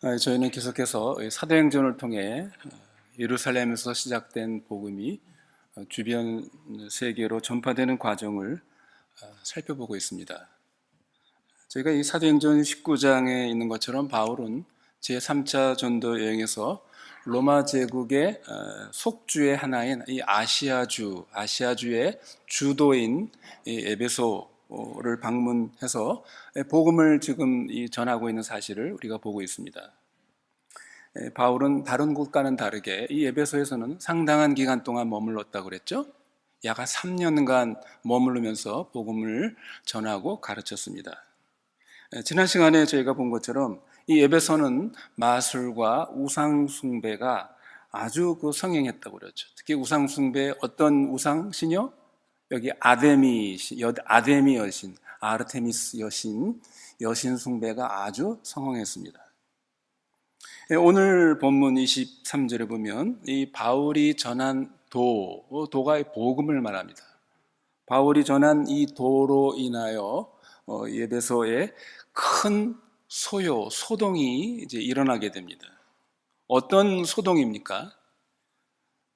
저희는 계속해서 사도행전을 통해 예루살렘에서 시작된 복음이 주변 세계로 전파되는 과정을 살펴보고 있습니다. 저희가 이 사도행전 19장에 있는 것처럼 바울은 제3차 전도 여행에서 로마 제국의 속주의 하나인 이 아시아주의 주도인 이 에베소를 방문해서 복음을 지금 전하고 있는 사실을 우리가 보고 있습니다. 바울은 다른 곳과는 다르게 이 에베소에서는 상당한 기간 동안 머물렀다고 그랬죠. 약 3년간 머무르면서 복음을 전하고 가르쳤습니다. 지난 시간에 저희가 본 것처럼 이 에베소는 마술과 우상 숭배가 아주 성행했다고 그랬죠. 특히 우상 숭배, 어떤 우상 신이요? 여기 아데미 여신, 아르테미스 여신 숭배가 아주 성행했습니다. 오늘 본문 23절에 보면 이 바울이 전한 도가 복음을 말합니다. 바울이 전한 이 도로 인하여 에베소에 큰 소동이 이제 일어나게 됩니다. 어떤 소동입니까?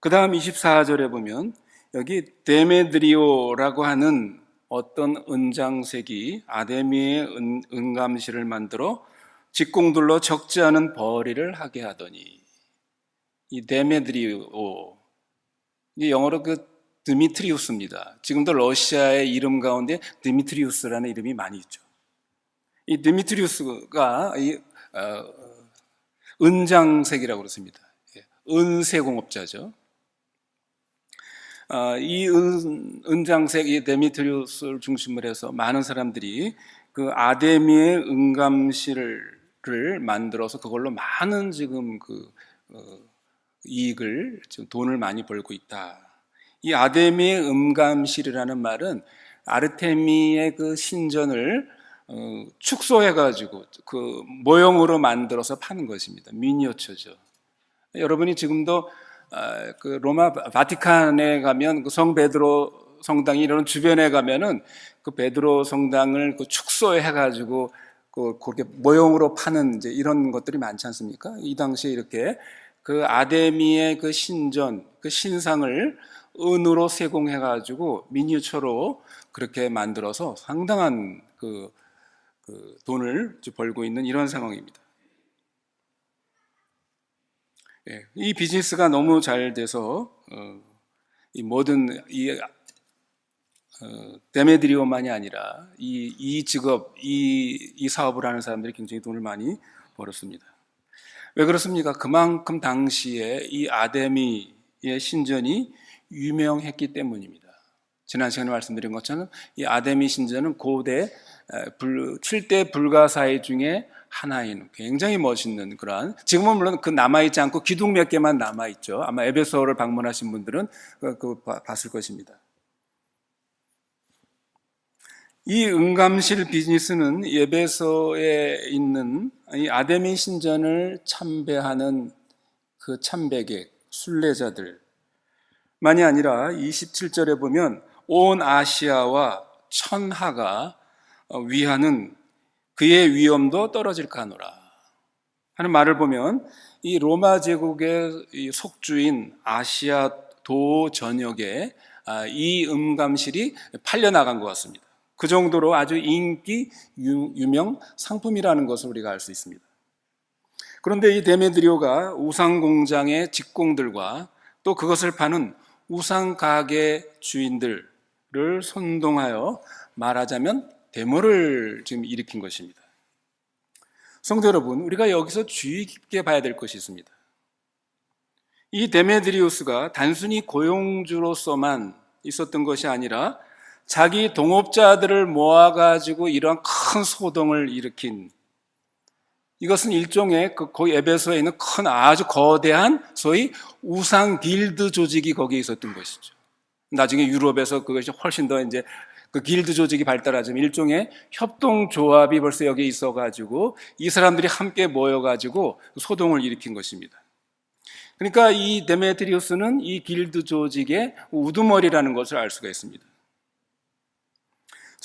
그 다음 24절에 보면 여기 데메드리오라고 하는 어떤 은장색이 아데미의 은감실을 만들어 직공들로 적지 않은 벌이를 하게 하더니, 이 데메드리오, 이 영어로 드미트리우스입니다. 지금도 러시아의 이름 가운데 드미트리우스라는 이름이 많이 있죠. 이 드미트리우스가 은장색이라고 그렇습니다. 은세공업자죠. 이 은장색 이 데미트리우스를 중심으로 해서 많은 사람들이 그 아데미의 은감실을 만들어서 그걸로 많은 지금 이익을, 돈을 많이 벌고 있다. 이 아데미의 은감실이라는 말은 아르테미의 그 신전을 축소해가지고 그 모형으로 만들어서 파는 것입니다. 미니어처죠. 여러분이 지금도 그 로마 바티칸에 가면 그 성 베드로 성당이 이런 주변에 가면은 그 베드로 성당을 축소해가지고 그렇게 모형으로 파는 이제 이런 것들이 많지 않습니까? 이 당시에 이렇게 그 아데미의 그 신전, 그 신상을 은으로 세공해가지고 미니어처로 그렇게 만들어서 상당한 그 돈을 벌고 있는 이런 상황입니다. 이 비즈니스가 너무 잘 돼서 이 모든 데메드리오만이 아니라 이 직업, 이 사업을 하는 사람들이 굉장히 돈을 많이 벌었습니다. 왜 그렇습니까? 그만큼 당시에 이 아데미의 신전이 유명했기 때문입니다. 지난 시간에 말씀드린 것처럼 이 아데미 신전은 고대 7대 불가사의 중에 하나인 굉장히 멋있는 그러한, 지금은 물론 그 남아있지 않고 기둥 몇 개만 남아있죠. 아마 에베소를 방문하신 분들은 봤을 것입니다. 이 은감실 비즈니스는 에베소에 있는 이 아데미 신전을 참배하는 그 참배객, 순례자들만이 아니라 27절에 보면 온 아시아와 천하가 위하는 그의 위엄도 떨어질까 하노라 하는 말을 보면 이 로마 제국의 속주인 아시아 도 전역에 이 은감실이 팔려나간 것 같습니다. 그 정도로 아주 인기 유명 상품이라는 것을 우리가 알 수 있습니다. 그런데 이 데메드리오가 우상 공장의 직공들과 또 그것을 파는 우상 가게 주인들을 선동하여 말하자면 데모를 지금 일으킨 것입니다. 성도 여러분, 우리가 여기서 주의 깊게 봐야 될 것이 있습니다. 이 데메드리우스가 단순히 고용주로서만 있었던 것이 아니라 자기 동업자들을 모아가지고 이러한 큰 소동을 일으킨, 이것은 일종의 거기 에베소에 있는 큰 아주 거대한 소위 우상 길드 조직이 거기에 있었던 것이죠. 나중에 유럽에서 그것이 훨씬 더 이제 그 길드 조직이 발달하자면 일종의 협동조합이 벌써 여기에 있어가지고 이 사람들이 함께 모여가지고 소동을 일으킨 것입니다. 그러니까 이 데메트리우스는 이 길드 조직의 우두머리라는 것을 알 수가 있습니다.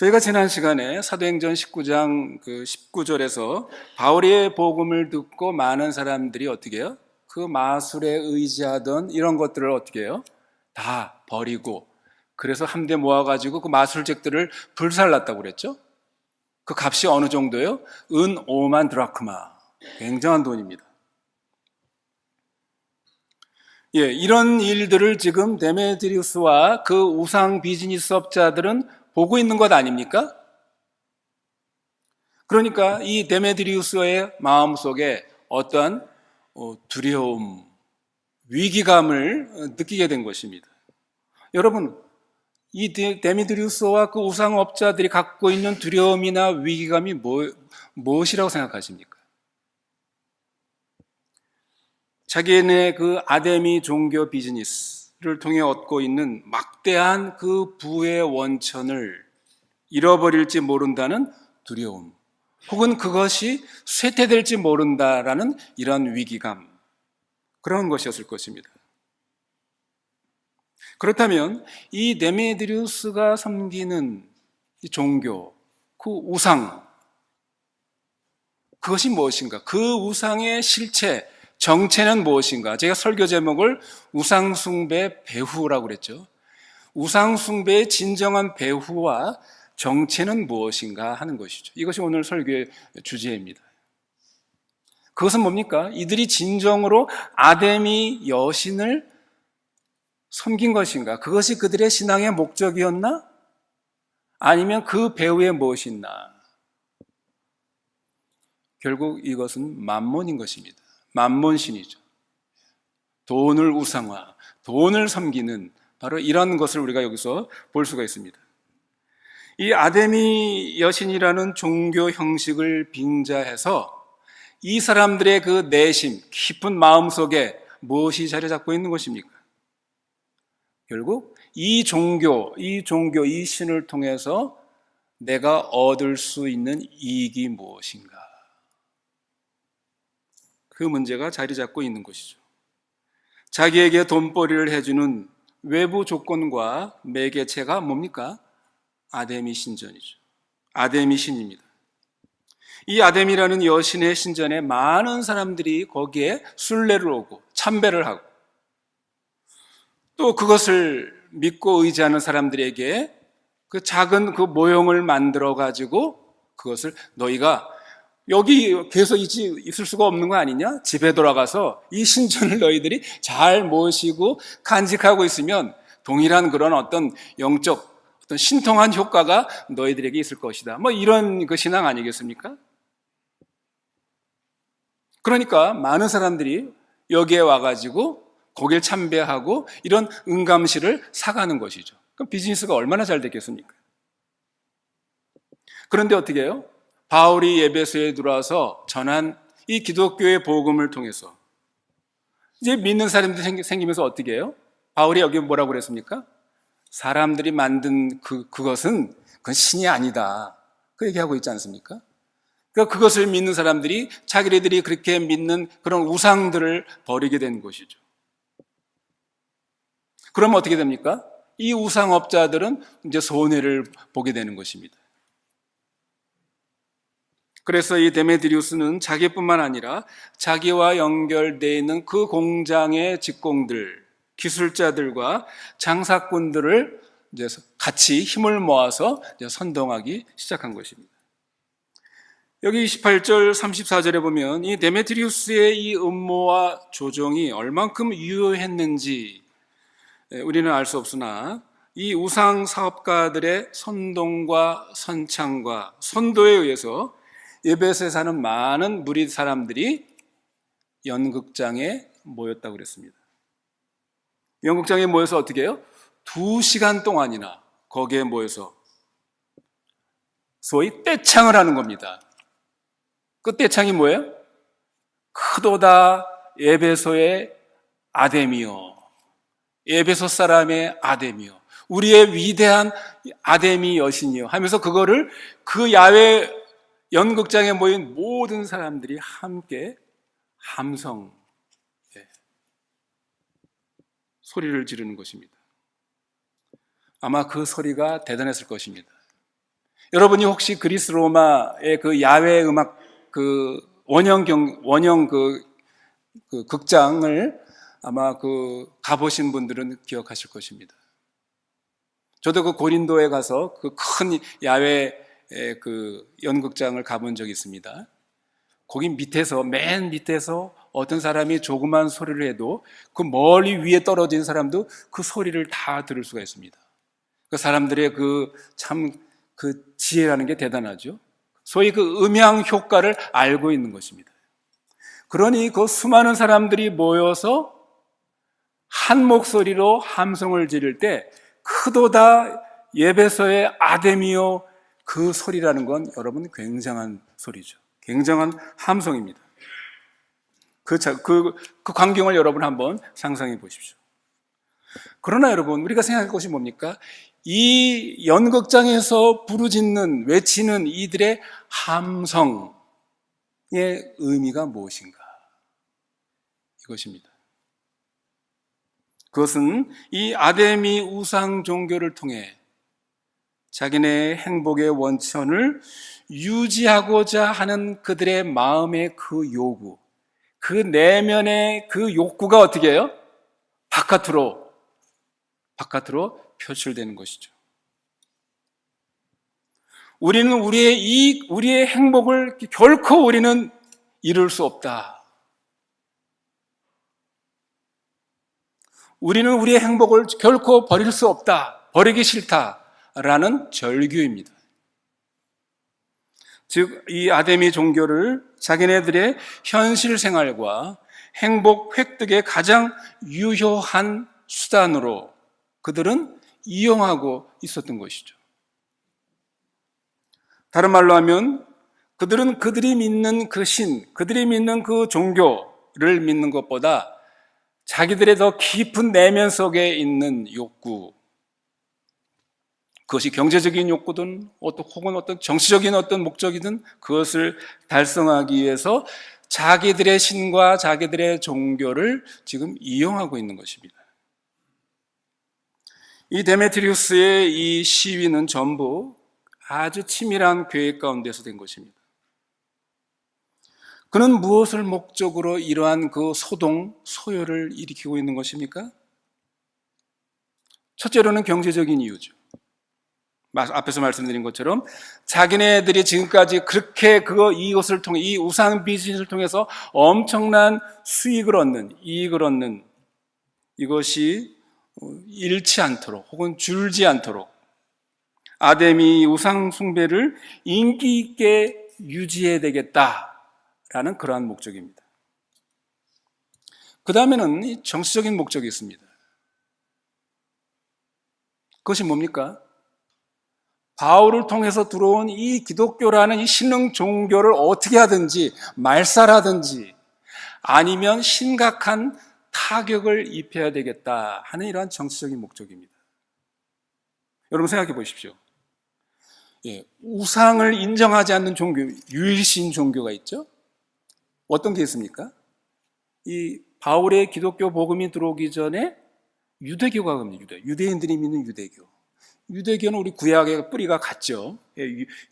저희가 지난 시간에 사도행전 19장 그 19절에서 바울의 복음을 듣고 많은 사람들이 어떻게 해요? 그 마술에 의지하던 이런 것들을 어떻게 해요? 다 버리고, 그래서 함대 모아가지고 그 마술책들을 불살랐다고 그랬죠? 그 값이 어느 정도예요? 은 5만 드라크마. 굉장한 돈입니다. 예, 이런 일들을 지금 데메드리우스와 그 우상 비즈니스업자들은 보고 있는 것 아닙니까? 그러니까 이 데메드리우스의 마음속에 어떠한 두려움, 위기감을 느끼게 된 것입니다. 여러분, 이 데메드리우스와 그 우상업자들이 갖고 있는 두려움이나 위기감이 무엇이라고 생각하십니까? 자기네 그 아데미 종교 비즈니스를 통해 얻고 있는 막대한 그 부의 원천을 잃어버릴지 모른다는 두려움, 혹은 그것이 쇠퇴될지 모른다라는 이런 위기감, 그런 것이었을 것입니다. 그렇다면 이 데메드리우스가 섬기는 이 종교, 그 우상, 그것이 무엇인가? 그 우상의 실체, 정체는 무엇인가? 제가 설교 제목을 우상숭배 배후라고 그랬죠. 우상숭배의 진정한 배후와 정체는 무엇인가 하는 것이죠. 이것이 오늘 설교의 주제입니다. 그것은 뭡니까? 이들이 진정으로 아데미 여신을 섬긴 것인가? 그것이 그들의 신앙의 목적이었나? 아니면 그 배후에 무엇이 있나? 결국 이것은 만몬인 것입니다. 만몬신이죠. 돈을 우상화, 돈을 섬기는 바로 이런 것을 우리가 여기서 볼 수가 있습니다. 이 아데미 여신이라는 종교 형식을 빙자해서 이 사람들의 그 내심, 깊은 마음 속에 무엇이 자리 잡고 있는 것입니까? 결국 이 종교, 이 신을 통해서 내가 얻을 수 있는 이익이 무엇인가? 그 문제가 자리 잡고 있는 것이죠. 자기에게 돈벌이를 해주는 외부 조건과 매개체가 뭡니까? 아데미 신전이죠. 아데미 신입니다. 이 아데미라는 여신의 신전에 많은 사람들이 거기에 순례를 오고 참배를 하고, 또 그것을 믿고 의지하는 사람들에게 그 작은 그 모형을 만들어 가지고 그것을 너희가 여기 계속 있을 수가 없는 거 아니냐? 집에 돌아가서 이 신전을 너희들이 잘 모시고 간직하고 있으면 동일한 그런 어떤 영적, 어떤 신통한 효과가 너희들에게 있을 것이다. 뭐 이런 그 신앙 아니겠습니까? 그러니까 많은 사람들이 여기에 와가지고 거길 참배하고 이런 은감실을 사가는 것이죠. 그럼 비즈니스가 얼마나 잘 됐겠습니까? 그런데 어떻게 해요? 바울이 에베소에 들어와서 전한 이 기독교의 복음을 통해서 이제 믿는 사람들이 생기면서 어떻게 해요? 바울이 여기 뭐라고 그랬습니까? 사람들이 만든 그것은 그건 신이 아니다. 그 얘기하고 있지 않습니까? 그러니까 그것을 믿는 사람들이 자기네들이 그렇게 믿는 그런 우상들을 버리게 된 것이죠. 그러면 어떻게 됩니까? 이 우상업자들은 이제 손해를 보게 되는 것입니다. 그래서 이 데메드리우스는 자기뿐만 아니라 자기와 연결되어 있는 그 공장의 직공들, 기술자들과 장사꾼들을 이제 같이 힘을 모아서 이제 선동하기 시작한 것입니다. 여기 28절, 34절에 보면 이 데메트리우스의 이 음모와 조종이 얼만큼 유효했는지 우리는 알 수 없으나 이 우상 사업가들의 선동과 선창과 선도에 의해서 에베소에 사는 많은 무리 사람들이 연극장에 모였다고 그랬습니다. 연극장에 모여서 어떻게 해요? 2시간 동안이나 거기에 모여서 소위 떼창을 하는 겁니다. 그 떼창이 뭐예요? 크도다 에베소의 아데미요, 에베소 사람의 아데미요, 우리의 위대한 아데미 여신이요 하면서 그거를 그 야외 연극장에 모인 모든 사람들이 함께 함성, 소리를 지르는 것입니다. 아마 그 소리가 대단했을 것입니다. 여러분이 혹시 그리스 로마의 그 야외 음악 그 원형 그 극장을 아마 가보신 분들은 기억하실 것입니다. 저도 그 고린도에 가서 그 큰 야외 그 연극장을 가본 적이 있습니다. 거기 밑에서, 맨 밑에서 어떤 사람이 조그만 소리를 해도 그 멀리 위에 떨어진 사람도 그 소리를 다 들을 수가 있습니다. 그 사람들의 그 지혜라는 게 대단하죠. 소위 그 음향 효과를 알고 있는 것입니다. 그러니 그 수많은 사람들이 모여서 한 목소리로 함성을 지를 때 크도다 예배소의 아데미오 그 소리라는 건 여러분 굉장한 소리죠. 굉장한 함성입니다. 그 광경을 여러분 한번 상상해 보십시오. 그러나 여러분, 우리가 생각할 것이 뭡니까? 이 연극장에서 부르짖는, 외치는 이들의 함성의 의미가 무엇인가? 이것입니다. 그것은 이 아데미 우상 종교를 통해 자기네 행복의 원천을 유지하고자 하는 그들의 마음의 그 요구, 그 내면의 그 욕구가 어떻게 해요? 바깥으로 표출되는 것이죠. 우리는 우리의 행복을 결코 우리는 이룰 수 없다. 우리는 우리의 행복을 결코 버릴 수 없다. 버리기 싫다라는 절규입니다. 즉, 이 아데미 종교를 자기네들의 현실 생활과 행복 획득의 가장 유효한 수단으로 그들은 이용하고 있었던 것이죠. 다른 말로 하면 그들은 그들이 믿는 그 그들이 믿는 그 종교를 믿는 것보다 자기들의 더 깊은 내면 속에 있는 욕구, 그것이 경제적인 욕구든 혹은 어떤 정치적인 어떤 목적이든 그것을 달성하기 위해서 자기들의 신과 자기들의 종교를 지금 이용하고 있는 것입니다. 이 데메트리우스의 이 시위는 전부 아주 치밀한 계획 가운데서 된 것입니다. 그는 무엇을 목적으로 이러한 그 소요를 일으키고 있는 것입니까? 첫째로는 경제적인 이유죠. 앞에서 말씀드린 것처럼 자기네들이 지금까지 그렇게 이것을 통해, 이 우상 비즈니스를 통해서 엄청난 이익을 얻는 이것이 잃지 않도록 혹은 줄지 않도록 아데미 우상 숭배를 인기 있게 유지해야 되겠다라는 그러한 목적입니다. 그 다음에는 정치적인 목적이 있습니다. 그것이 뭡니까? 바울을 통해서 들어온 이 기독교라는 이 신흥 종교를 어떻게 하든지 말살하든지 아니면 심각한 타격을 입혀야 되겠다 하는 이러한 정치적인 목적입니다. 여러분 생각해 보십시오. 우상을 인정하지 않는 종교, 유일신 종교가 있죠? 어떤 게 있습니까? 이 바울의 기독교 복음이 들어오기 전에 유대교가 겁니다. 유대인들이 믿는 유대교. 유대교는 우리 구약의 뿌리가 같죠.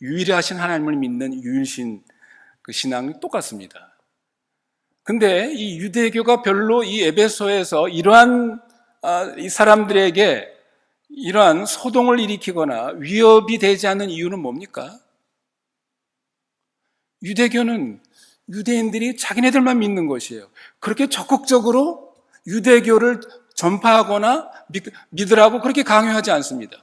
유일하신 하나님을 믿는 유일신 그 신앙이 똑같습니다. 근데 이 유대교가 별로 이 에베소에서 이러한 이 사람들에게 이러한 소동을 일으키거나 위협이 되지 않는 이유는 뭡니까? 유대교는 유대인들이 자기네들만 믿는 것이에요. 그렇게 적극적으로 유대교를 전파하거나 믿으라고 그렇게 강요하지 않습니다.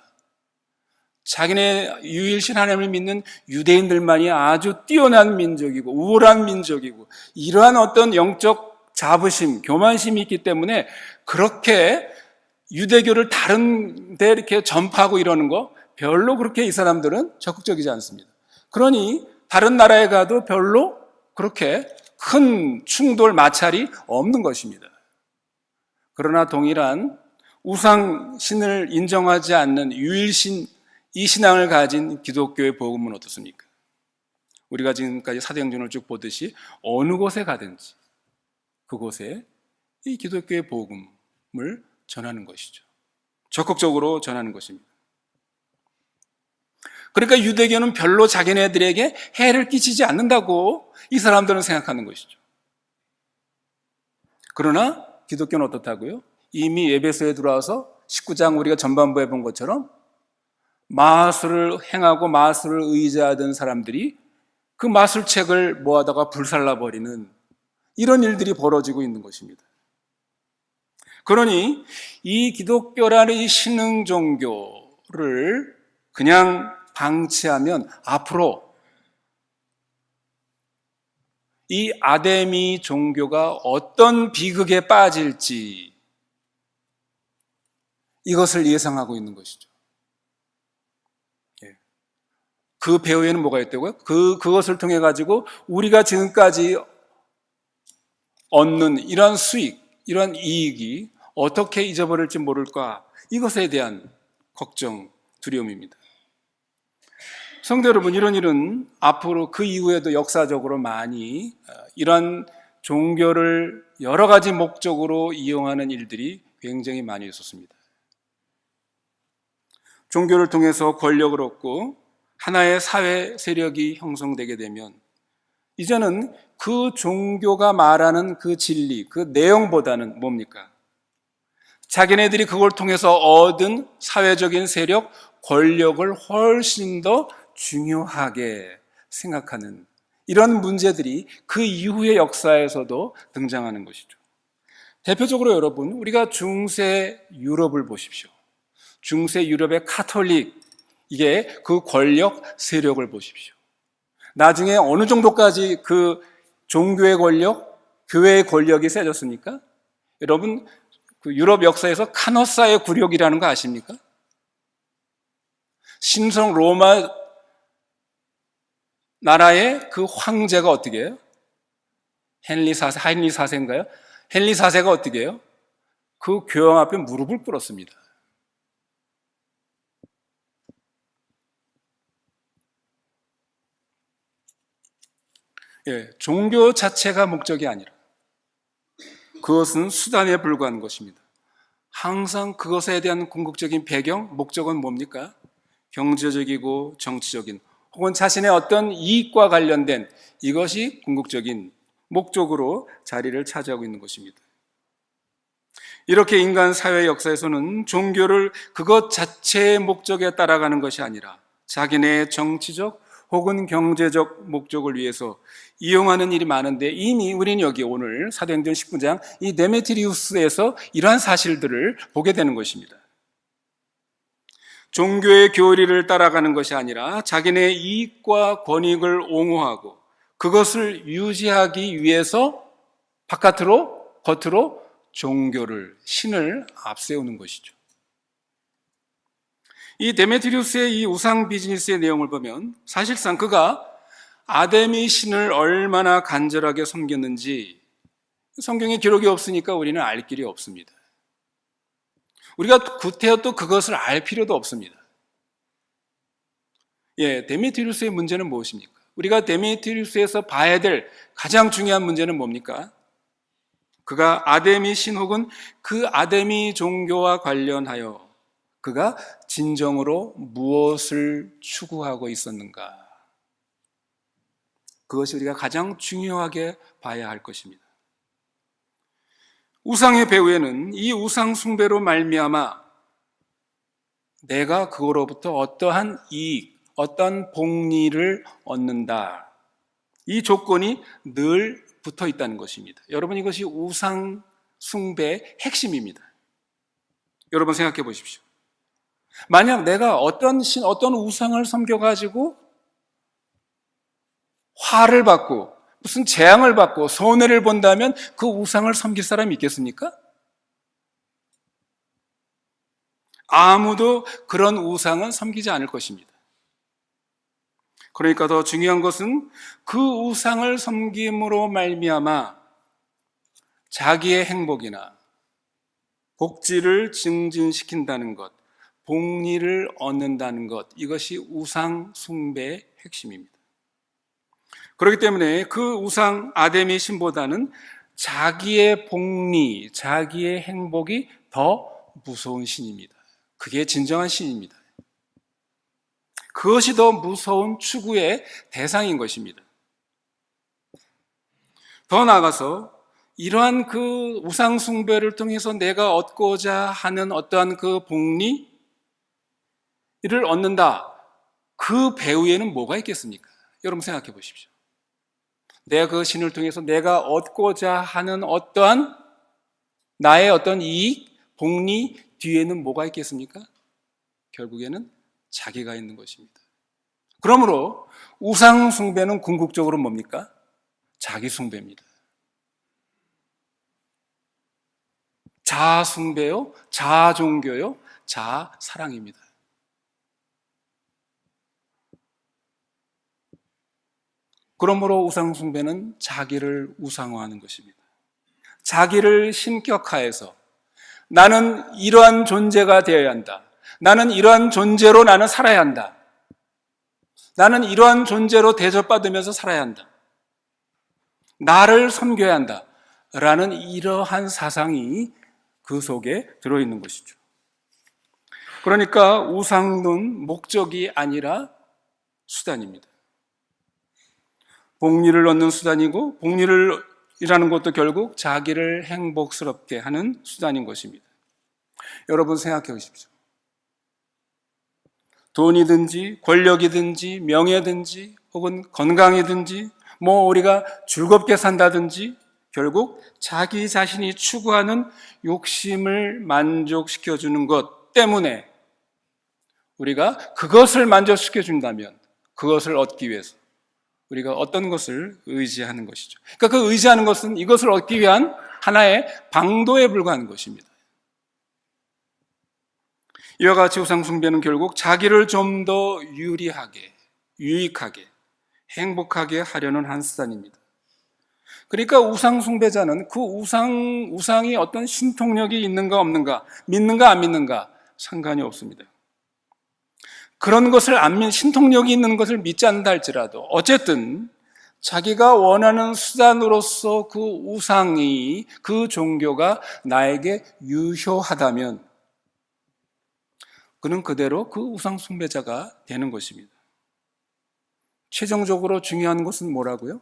자기네 유일신 하나님을 믿는 유대인들만이 아주 뛰어난 민족이고 우월한 민족이고 이러한 어떤 영적 자부심, 교만심이 있기 때문에 그렇게 유대교를 다른 데 이렇게 전파하고 이러는 거 별로 그렇게 이 사람들은 적극적이지 않습니다. 그러니 다른 나라에 가도 별로 그렇게 큰 충돌, 마찰이 없는 것입니다. 그러나 동일한 우상신을 인정하지 않는 유일신 이 신앙을 가진 기독교의 복음은 어떻습니까? 우리가 지금까지 사도행전을 쭉 보듯이 어느 곳에 가든지 그곳에 이 기독교의 복음을 전하는 것이죠. 적극적으로 전하는 것입니다. 그러니까 유대교는 별로 자기네들에게 해를 끼치지 않는다고 이 사람들은 생각하는 것이죠. 그러나 기독교는 어떻다고요? 이미 에베소에 들어와서 19장 우리가 전반부에 본 것처럼 마술을 행하고 마술을 의지하던 사람들이 그 마술책을 모아다가 불살라버리는 이런 일들이 벌어지고 있는 것입니다. 그러니 이 기독교라는 이 신흥 종교를 그냥 방치하면 앞으로 이 아데미 종교가 어떤 비극에 빠질지 이것을 예상하고 있는 것이죠. 그 배후에는 뭐가 있다고요? 그것을 통해 가지고 우리가 지금까지 얻는 이런 수익, 이런 이익이 어떻게 잊어버릴지 모를까, 이것에 대한 걱정, 두려움입니다. 성도 여러분, 이런 일은 앞으로 그 이후에도 역사적으로 많이 이런 종교를 여러 가지 목적으로 이용하는 일들이 굉장히 많이 있었습니다. 종교를 통해서 권력을 얻고 하나의 사회 세력이 형성되게 되면 이제는 그 종교가 말하는 그 진리, 그 내용보다는 뭡니까? 자기네들이 그걸 통해서 얻은 사회적인 세력, 권력을 훨씬 더 중요하게 생각하는 이런 문제들이 그 이후의 역사에서도 등장하는 것이죠. 대표적으로 여러분, 우리가 중세 유럽을 보십시오. 중세 유럽의 카톨릭, 이게 그 권력 세력을 보십시오. 나중에 어느 정도까지 그 종교의 권력, 교회의 권력이 세졌습니까? 여러분, 그 유럽 역사에서 카노사의 굴욕이라는 거 아십니까? 신성 로마 나라의 그 황제가 어떻게 해요? 헨리 4세인가요? 헨리 4세가 어떻게 해요? 그 교황 앞에 무릎을 꿇었습니다. 종교 자체가 목적이 아니라 그것은 수단에 불과한 것입니다. 항상 그것에 대한 궁극적인 배경, 목적은 뭡니까? 경제적이고 정치적인 혹은 자신의 어떤 이익과 관련된 이것이 궁극적인 목적으로 자리를 차지하고 있는 것입니다. 이렇게 인간 사회 역사에서는 종교를 그것 자체의 목적에 따라가는 것이 아니라 자기네의 정치적 혹은 경제적 목적을 위해서 이용하는 일이 많은데 이미 우리는 여기 오늘 사도행전 19장 이 데메트리우스에서 이러한 사실들을 보게 되는 것입니다. 종교의 교리를 따라가는 것이 아니라 자기네 이익과 권익을 옹호하고 그것을 유지하기 위해서 바깥으로 겉으로 종교를 신을 앞세우는 것이죠. 이 데메트리우스의 이 우상 비즈니스의 내용을 보면 사실상 그가 아데미 신을 얼마나 간절하게 섬겼는지 성경에 기록이 없으니까 우리는 알 길이 없습니다. 우리가 구태여 또 그것을 알 필요도 없습니다. 데메트리우스의 문제는 무엇입니까? 우리가 데메트리우스에서 봐야 될 가장 중요한 문제는 뭡니까? 그가 아데미 신 혹은 그 아데미 종교와 관련하여 그가 진정으로 무엇을 추구하고 있었는가? 그것이 우리가 가장 중요하게 봐야 할 것입니다. 우상의 배후에는 이 우상 숭배로 말미암아 내가 그거로부터 어떠한 이익, 어떤 복리를 얻는다. 이 조건이 늘 붙어 있다는 것입니다. 여러분, 이것이 우상 숭배의 핵심입니다. 여러분 생각해 보십시오. 만약 내가 어떤 우상을 섬겨가지고 화를 받고 무슨 재앙을 받고 손해를 본다면 그 우상을 섬길 사람이 있겠습니까? 아무도 그런 우상은 섬기지 않을 것입니다. 그러니까 더 중요한 것은 그 우상을 섬김으로 말미암아 자기의 행복이나 복지를 증진시킨다는 것, 복리를 얻는다는 것, 이것이 우상 숭배의 핵심입니다. 그렇기 때문에 그 우상 아데미 신보다는 자기의 복리, 자기의 행복이 더 무서운 신입니다. 그게 진정한 신입니다. 그것이 더 무서운 추구의 대상인 것입니다. 더 나아가서 이러한 그 우상 숭배를 통해서 내가 얻고자 하는 어떠한 그 복리를 얻는다. 그 배후에는 뭐가 있겠습니까? 여러분 생각해 보십시오. 내가 그 신을 통해서 내가 얻고자 하는 어떠한 나의 어떤 이익, 복리 뒤에는 뭐가 있겠습니까? 결국에는 자기가 있는 것입니다. 그러므로 우상 숭배는 궁극적으로 뭡니까? 자기 숭배입니다. 자아 숭배요, 자아 종교요, 자아 사랑입니다. 그러므로 우상 숭배는 자기를 우상화하는 것입니다. 자기를 신격화해서 나는 이러한 존재가 되어야 한다. 나는 이러한 존재로 나는 살아야 한다. 나는 이러한 존재로 대접받으면서 살아야 한다. 나를 섬겨야 한다. 라는 이러한 사상이 그 속에 들어있는 것이죠. 그러니까 우상은 목적이 아니라 수단입니다. 복리를 얻는 수단이고, 복리라는 것도 결국 자기를 행복스럽게 하는 수단인 것입니다. 여러분 생각해 보십시오. 돈이든지 권력이든지 명예든지 혹은 건강이든지 우리가 즐겁게 산다든지 결국 자기 자신이 추구하는 욕심을 만족시켜주는 것 때문에 우리가 그것을 만족시켜준다면 그것을 얻기 위해서 우리가 어떤 것을 의지하는 것이죠. 그러니까 그 의지하는 것은 이것을 얻기 위한 하나의 방도에 불과한 것입니다. 이와 같이 우상 숭배는 결국 자기를 좀 더 유리하게, 유익하게, 행복하게 하려는 한 수단입니다. 그러니까 우상 숭배자는 그 우상이 어떤 신통력이 있는가 없는가, 믿는가 안 믿는가 상관이 없습니다. 그런 것을 신통력이 있는 것을 믿지 않는다 할지라도 어쨌든 자기가 원하는 수단으로서 그 우상이, 그 종교가 나에게 유효하다면 그는 그대로 그 우상 숭배자가 되는 것입니다. 최종적으로 중요한 것은 뭐라고요?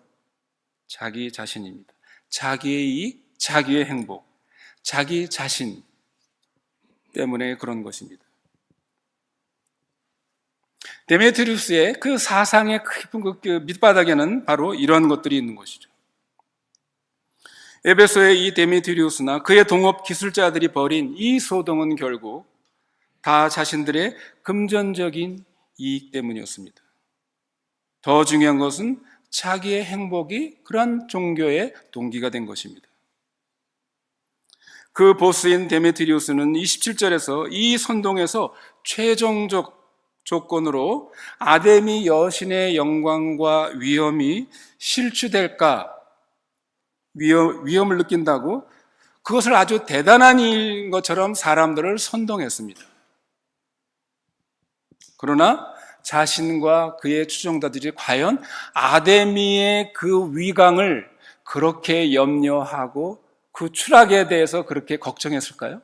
자기 자신입니다. 자기의 이익, 자기의 행복, 자기 자신 때문에 그런 것입니다. 데메트리우스의 그 사상의 깊은 그 밑바닥에는 바로 이런 것들이 있는 것이죠. 에베소의 이 데메트리우스나 그의 동업 기술자들이 벌인 이 소동은 결국 다 자신들의 금전적인 이익 때문이었습니다. 더 중요한 것은 자기의 행복이 그러한 종교의 동기가 된 것입니다. 그 보스인 데메트리우스는 27절에서 이 선동에서 최종적 조건으로 아데미 여신의 영광과 위엄이 실추될까 위험을 느낀다고 그것을 아주 대단한 일인 것처럼 사람들을 선동했습니다. 그러나 자신과 그의 추종자들이 과연 아데미의 그 위강을 그렇게 염려하고 그 추락에 대해서 그렇게 걱정했을까요?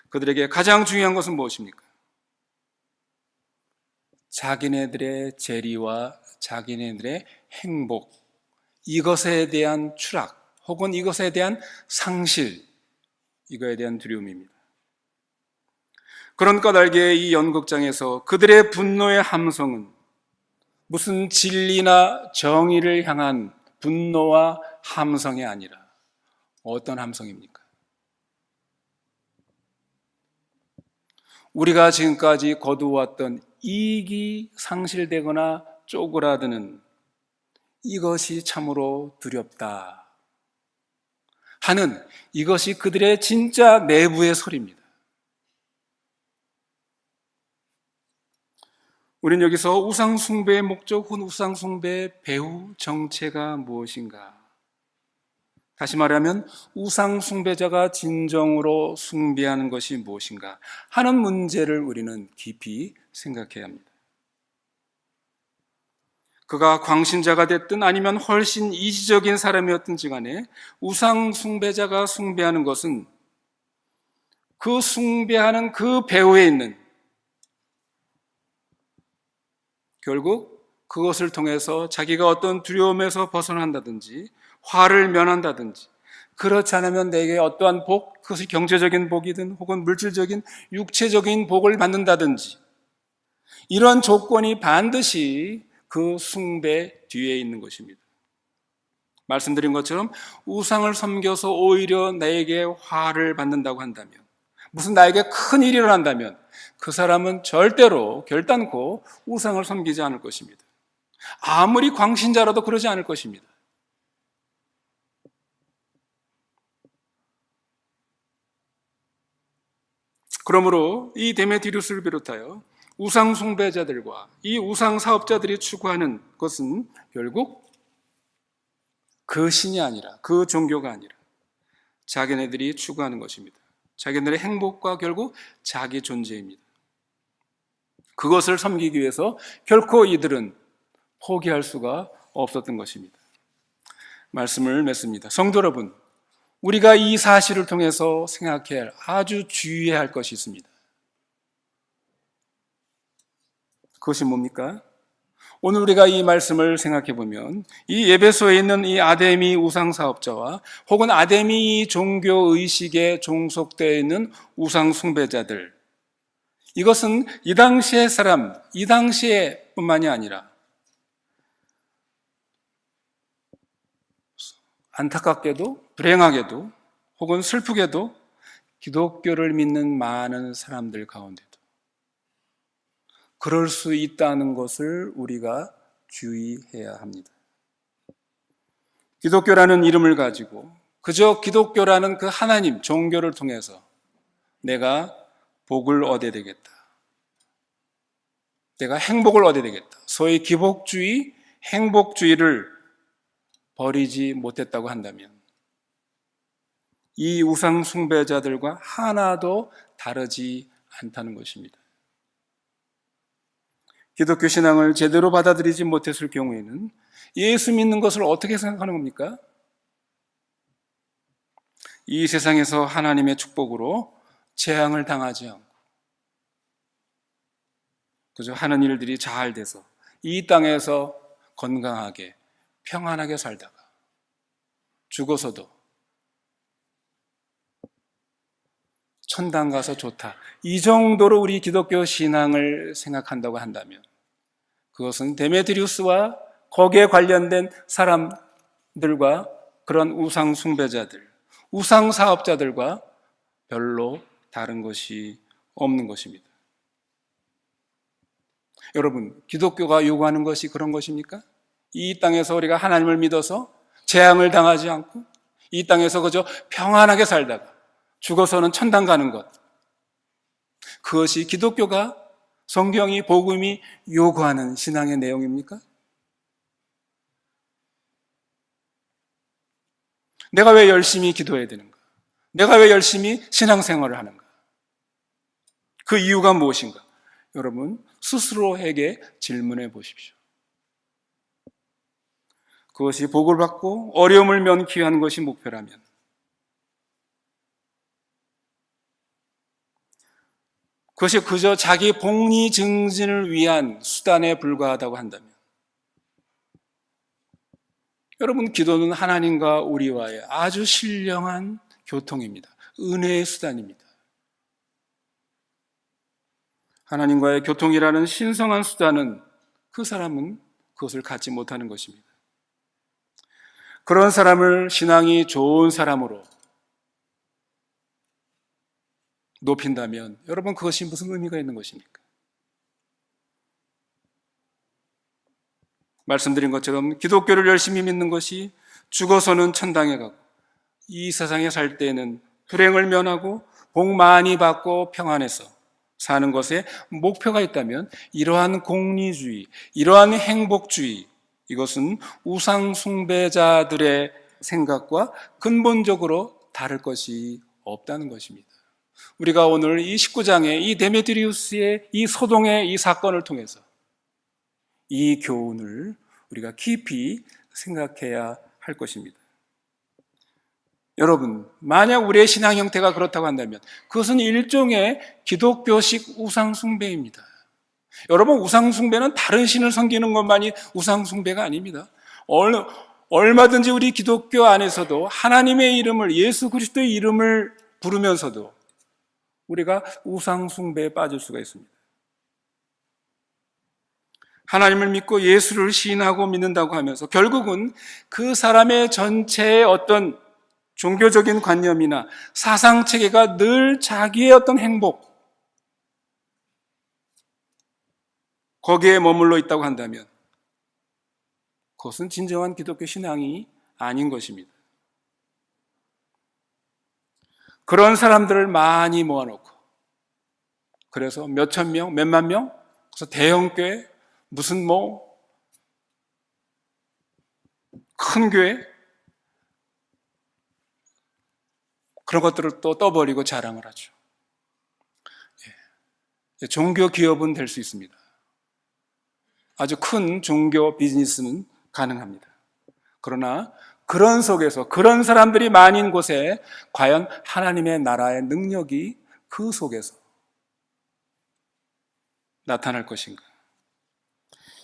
그들에게 가장 중요한 것은 무엇입니까? 자기네들의 재리와 자기네들의 행복, 이것에 대한 추락 혹은 이것에 대한 상실, 이거에 대한 두려움입니다. 그런 까닭에 이 연극장에서 그들의 분노의 함성은 무슨 진리나 정의를 향한 분노와 함성이 아니라 어떤 함성입니까? 우리가 지금까지 거두어왔던 이익이 상실되거나 쪼그라드는 이것이 참으로 두렵다 하는 이것이 그들의 진짜 내부의 소리입니다. 우리는 여기서 우상숭배의 목적 혹은 우상숭배의 배후 정체가 무엇인가? 다시 말하면 우상숭배자가 진정으로 숭배하는 것이 무엇인가 하는 문제를 우리는 깊이 생각해야 합니다. 그가 광신자가 됐든 아니면 훨씬 이지적인 사람이었든지 간에 우상숭배자가 숭배하는 것은 그 숭배하는 그 배후에 있는 결국 그것을 통해서 자기가 어떤 두려움에서 벗어난다든지 화를 면한다든지, 그렇지 않으면 내게 어떠한 복, 그것이 경제적인 복이든 혹은 물질적인 육체적인 복을 받는다든지, 이런 조건이 반드시 그 숭배 뒤에 있는 것입니다. 말씀드린 것처럼 우상을 섬겨서 오히려 나에게 화를 받는다고 한다면, 무슨 나에게 큰 일이 일어난다면 그 사람은 절대로 결단코 우상을 섬기지 않을 것입니다. 아무리 광신자라도 그러지 않을 것입니다. 그러므로 이 데메트리우스를 비롯하여 우상 숭배자들과 이 우상 사업자들이 추구하는 것은 결국 그 신이 아니라, 그 종교가 아니라 자기네들이 추구하는 것입니다. 자기네들의 행복과 결국 자기 존재입니다. 그것을 섬기기 위해서 결코 이들은 포기할 수가 없었던 것입니다. 말씀을 맺습니다. 성도 여러분, 우리가 이 사실을 통해서 생각해야 할, 아주 주의해야 할 것이 있습니다. 그것이 뭡니까? 오늘 우리가 이 말씀을 생각해 보면 이 에베소에 있는 이 아데미 우상 사업자와 혹은 아데미 종교 의식에 종속되어 있는 우상 숭배자들, 이것은 이 당시의 사람, 이 당시에 뿐만이 아니라 안타깝게도, 불행하게도, 혹은 슬프게도 기독교를 믿는 많은 사람들 가운데도 그럴 수 있다는 것을 우리가 주의해야 합니다. 기독교라는 이름을 가지고 그저 기독교라는 그 하나님, 종교를 통해서 내가 복을 얻어야 되겠다, 내가 행복을 얻어야 되겠다, 소위 기복주의, 행복주의를 버리지 못했다고 한다면 이 우상 숭배자들과 하나도 다르지 않다는 것입니다. 기독교 신앙을 제대로 받아들이지 못했을 경우에는 예수 믿는 것을 어떻게 생각하는 겁니까? 이 세상에서 하나님의 축복으로 재앙을 당하지 않고 그저 하는 일들이 잘 돼서 이 땅에서 건강하게 평안하게 살다가 죽어서도 천당 가서 좋다, 이 정도로 우리 기독교 신앙을 생각한다고 한다면 그것은 데메트리우스와 거기에 관련된 사람들과 그런 우상 숭배자들, 우상 사업자들과 별로 다른 것이 없는 것입니다. 여러분, 기독교가 요구하는 것이 그런 것입니까? 이 땅에서 우리가 하나님을 믿어서 재앙을 당하지 않고 이 땅에서 그저 평안하게 살다가 죽어서는 천당 가는 것, 그것이 기독교가, 성경이, 복음이 요구하는 신앙의 내용입니까? 내가 왜 열심히 기도해야 되는가? 내가 왜 열심히 신앙생활을 하는가? 그 이유가 무엇인가? 여러분, 스스로에게 질문해 보십시오. 그것이 복을 받고 어려움을 면케 하는 것이 목표라면, 그것이 그저 자기 복리 증진을 위한 수단에 불과하다고 한다면, 여러분, 기도는 하나님과 우리와의 아주 신령한 교통입니다. 은혜의 수단입니다. 하나님과의 교통이라는 신성한 수단은 그 사람은 그것을 갖지 못하는 것입니다. 그런 사람을 신앙이 좋은 사람으로 높인다면 여러분, 그것이 무슨 의미가 있는 것입니까? 말씀드린 것처럼 기독교를 열심히 믿는 것이 죽어서는 천당에 가고 이 세상에 살 때에는 불행을 면하고 복 많이 받고 평안해서 사는 것에 목표가 있다면 이러한 공리주의, 이러한 행복주의, 이것은 우상 숭배자들의 생각과 근본적으로 다를 것이 없다는 것입니다. 우리가 오늘 이 19장의 이 데메트리우스의 이 소동의 이 사건을 통해서 이 교훈을 우리가 깊이 생각해야 할 것입니다. 여러분, 만약 우리의 신앙 형태가 그렇다고 한다면 그것은 일종의 기독교식 우상 숭배입니다. 여러분, 우상숭배는 다른 신을 섬기는 것만이 우상숭배가 아닙니다. 얼마든지 우리 기독교 안에서도 하나님의 이름을, 예수 그리스도의 이름을 부르면서도 우리가 우상숭배에 빠질 수가 있습니다. 하나님을 믿고 예수를 시인하고 믿는다고 하면서 결국은 그 사람의 전체의 어떤 종교적인 관념이나 사상체계가 늘 자기의 어떤 행복, 거기에 머물러 있다고 한다면 그것은 진정한 기독교 신앙이 아닌 것입니다. 그런 사람들을 많이 모아놓고, 그래서 몇천 명, 몇만 명, 그래서 대형교회, 무슨 큰 교회, 그런 것들을 또 떠버리고 자랑을 하죠. 종교 기업은 될 수 있습니다. 아주 큰 종교 비즈니스는 가능합니다. 그러나 그런 속에서, 그런 사람들이 많은 곳에 과연 하나님의 나라의 능력이 그 속에서 나타날 것인가?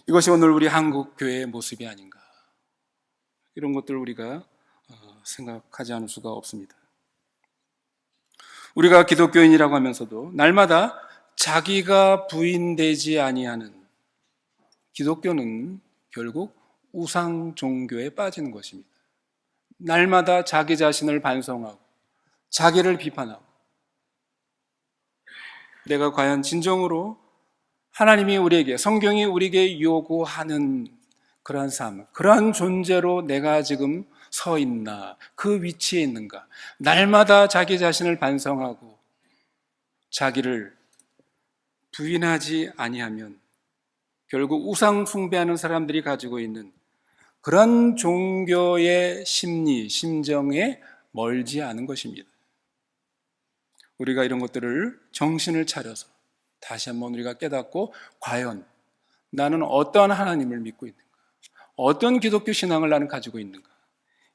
이것이 오늘 우리 한국 교회의 모습이 아닌가? 이런 것들을 우리가 생각하지 않을 수가 없습니다. 우리가 기독교인이라고 하면서도 날마다 자기가 부인되지 아니하는 기독교는 결국 우상 종교에 빠지는 것입니다. 날마다 자기 자신을 반성하고 자기를 비판하고 내가 과연 진정으로 하나님이 우리에게, 성경이 우리에게 요구하는 그러한 삶, 그러한 존재로 내가 지금 서 있나, 그 위치에 있는가, 날마다 자기 자신을 반성하고 자기를 부인하지 아니하면 결국 우상 숭배하는 사람들이 가지고 있는 그런 종교의 심리, 심정에 멀지 않은 것입니다. 우리가 이런 것들을 정신을 차려서 다시 한번 우리가 깨닫고 과연 나는 어떠한 하나님을 믿고 있는가, 어떤 기독교 신앙을 나는 가지고 있는가,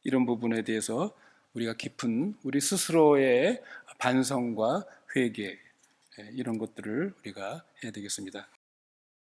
이런 부분에 대해서 우리가 깊은 우리 스스로의 반성과 회개, 이런 것들을 우리가 해야 되겠습니다.